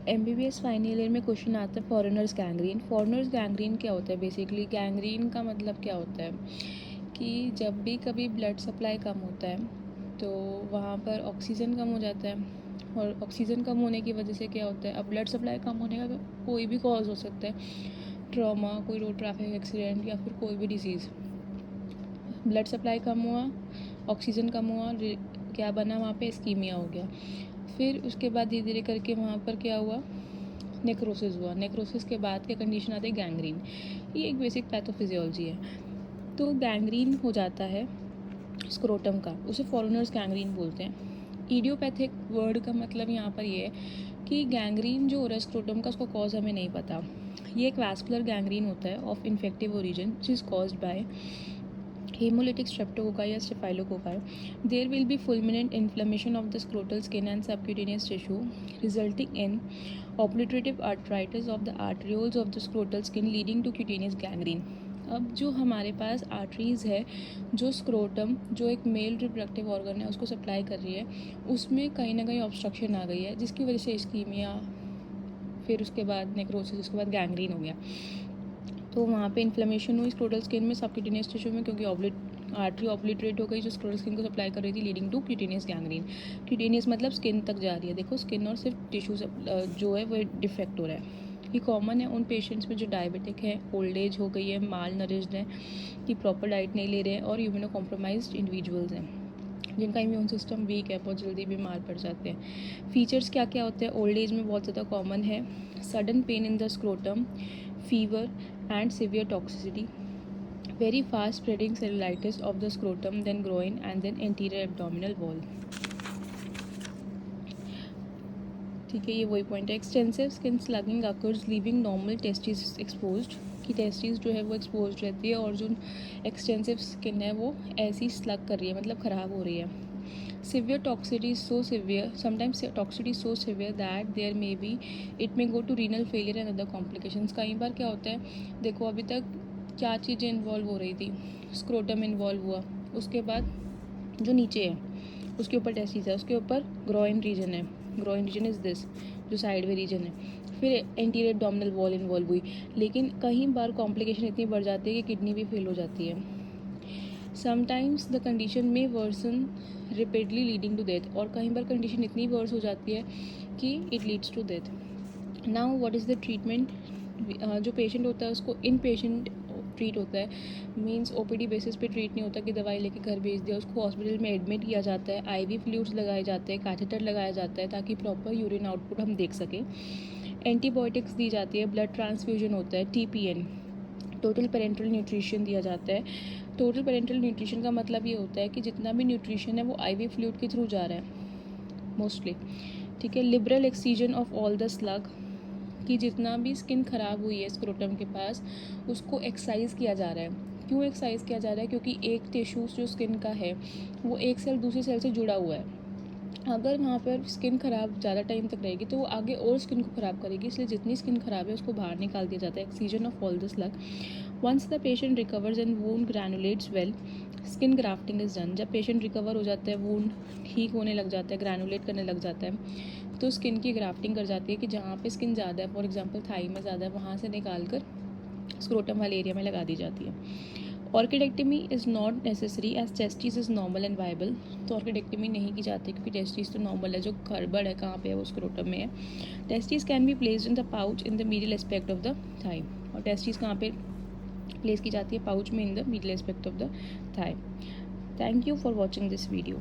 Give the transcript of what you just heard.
MBBS final year में question आता है फॉरेनर्स गैंग्रीन। फॉरेनर्स गैंग्रीन क्या होता है? बेसिकली गैंग्रीन का मतलब क्या होता है कि जब भी कभी ब्लड सप्लाई कम होता है तो वहाँ पर ऑक्सीजन कम हो जाता है, और ऑक्सीजन कम होने की वजह से क्या होता है, अब ब्लड सप्लाई कम होने का कोई भी कॉज हो सकता है, ट्रॉमा, कोई रोड ट्रैफिक एक्सीडेंट या फिर कोई भी डिजीज़। ब्लड सप्लाई कम हुआ, ऑक्सीजन कम हुआ, क्या बना वहाँ पे? इस्कीमिया हो गया। फिर उसके बाद धीरे धीरे करके वहाँ पर क्या हुआ? नेक्रोसिस हुआ। नेक्रोसिस के बाद क्या कंडीशन आती है? गैंग्रीन। ये एक बेसिक पैथोफिजियोलॉजी है। तो गैंग्रीन हो जाता है स्क्रोटम का, उसे फॉरेनर्स गैंग्रीन बोलते हैं। इडियोपैथिक वर्ड का मतलब यहाँ पर ये है कि गैंग्रीन जो हो रहा है स्क्रोटम का, उसका कॉज हमें नहीं पता। ये एक वैस्कुलर गैंग्रीन होता है of infective origin which is caused by hemolytic streptococci or staphylococci. There will be fulminant inflammation of the scrotal skin and subcutaneous tissue, resulting in obliterative arthritis of the arterioles of the scrotal skin, leading to cutaneous gangrene. अब जो हमारे पास arteries है, जो scrotum, जो एक male reproductive organ है, उसको supply कर रही है, उसमें कहीं ना कहीं ऑब्स्ट्रक्शन आ गई है, जिसकी वजह से इस्कीमिया, फिर उसके बाद नेक्रोसिस, उसके बाद गैंग्रीन हो गया। तो वहाँ पे इन्फ्लेमेशन हुई स्क्रोटल स्किन में, सबक्यूटेनियस टिश्यू में, क्योंकि आर्टरी ऑब्लिटरेट हो गई जो स्क्रोटल स्किन को सप्लाई कर रही थी, leading to cutaneous gangrene. Cutaneous मतलब स्किन तक जा रही है। देखो, स्किन और सिर्फ टिश्यू जो है वो डिफेक्ट हो रहा है। ये कॉमन है उन पेशेंट्स में जो डायबिटिक है, ओल्ड एज हो गई है, माल नरिश्ड है, कि प्रॉपर डाइट नहीं ले रहे हैं, और इम्यूनो कॉम्प्रोमाइज्ड इंडिविजुअल्स हैं, जिनका इम्यून सिस्टम वीक है, बहुत जल्दी बीमार पड़ जाते हैं। फीचर्स क्या क्या होते हैं? ओल्ड एज में बहुत ज़्यादा कॉमन है sudden pain in the scrotum, fever and severe toxicity, very fast spreading cellulitis of the scrotum, then groin and then anterior abdominal wall। ठीक है, ये वही पॉइंट है। Extensive skin स्लगिंग occurs leaving normal testis exposed, कि testis जो है वो expose रहती है, और जो एक्सटेंसिव स्किन है वो ऐसी स्लग कर रही है, मतलब ख़राब हो रही है। Severe toxicity is so severe, sometimes toxicity is so severe that there may be, it may go to renal failure and other complications। कई बार क्या होता है, देखो अभी तक क्या चीज़ें इन्वॉल्व हो रही थी? स्क्रोटम इन्वॉल्व हुआ, उसके बाद जो नीचे है उसके ऊपर टेस्टिस है, उसके ऊपर ग्रोइन रीजन है, ग्रोइन रीजन इज़ दिस, जो साइड वे रीजन है, फिर एंटीरियर एब्डोमिनल वॉल इन्वॉल्व हुई। लेकिन कई बार कॉम्प्लिकेशन इतनी बढ़ जाती है कि किडनी भी फेल हो जाती है। समटाइम्स द कंडीशन में worsen repeatedly leading to death, और कई बार कंडीशन इतनी वर्स हो जाती है कि it leads to death. Now what is the treatment? जो पेशेंट होता है उसको इन पेशेंट ट्रीट होता है, मींस ओपीडी बेसिस पे ट्रीट नहीं होता कि दवाई लेके घर भेज दिया, उसको हॉस्पिटल में एडमिट किया जाता है, आईवी फ्लूइड्स लगाए जाते हैं, कैथेटर लगाया जाता है ताकि प्रॉपर यूरिन आउटपुट हम देख सकें। एंटीबायोटिक्स दी जाती है, ब्लड ट्रांसफ्यूजन होता है, TPN, टोटल पेरेंटल न्यूट्रिशन दिया जाता है। टोटल पेरेंटल न्यूट्रिशन का मतलब ये होता है कि जितना भी न्यूट्रिशन है वो आईवी फ्लूइड के थ्रू जा रहा है मोस्टली। ठीक है। Liberal excision of all the slug, कि जितना भी स्किन ख़राब हुई है स्क्रोटम के पास, उसको एक्सरसाइज किया जा रहा है। क्यों एक्सरसाइज किया जा रहा है? क्योंकि एक टिश्यूज़ जो स्किन का है वो एक सेल दूसरी सेल से जुड़ा हुआ है। अगर वहाँ पर स्किन ख़राब ज़्यादा टाइम तक रहेगी तो वो आगे और स्किन को ख़राब करेगी, इसलिए जितनी स्किन ख़राब है उसको बाहर निकाल दिया जाता है। Excision of all the slug. Once the patient recovers and wound granulates well, skin grafting is done. जब पेशेंट रिकवर हो जाता है, वूंड ठीक होने लग जाता है, ग्रैनुलेट करने लग जाता है, तो स्किन की ग्राफ्टिंग कर जाती है कि जहाँ पे स्किन ज़्यादा है, फॉर एग्जांपल थाई में ज़्यादा है, वहाँ से निकाल कर स्क्रोटम वाले एरिया में लगा दी जाती है। Orchidectomy is not necessary as testis is normal and viable. तो ऑर्किडेक्टमी नहीं की जाती क्योंकि टेस्टिस तो नॉर्मल है, जो गड़बड़ है कहाँ पे है वो स्क्रोटम में है। Testis can be placed in the pouch in the middle aspect of the thigh, और टेस्टिस कहाँ पे प्लेस की जाती है? पाउच में in the middle aspect of the thigh. Thank you for watching this video.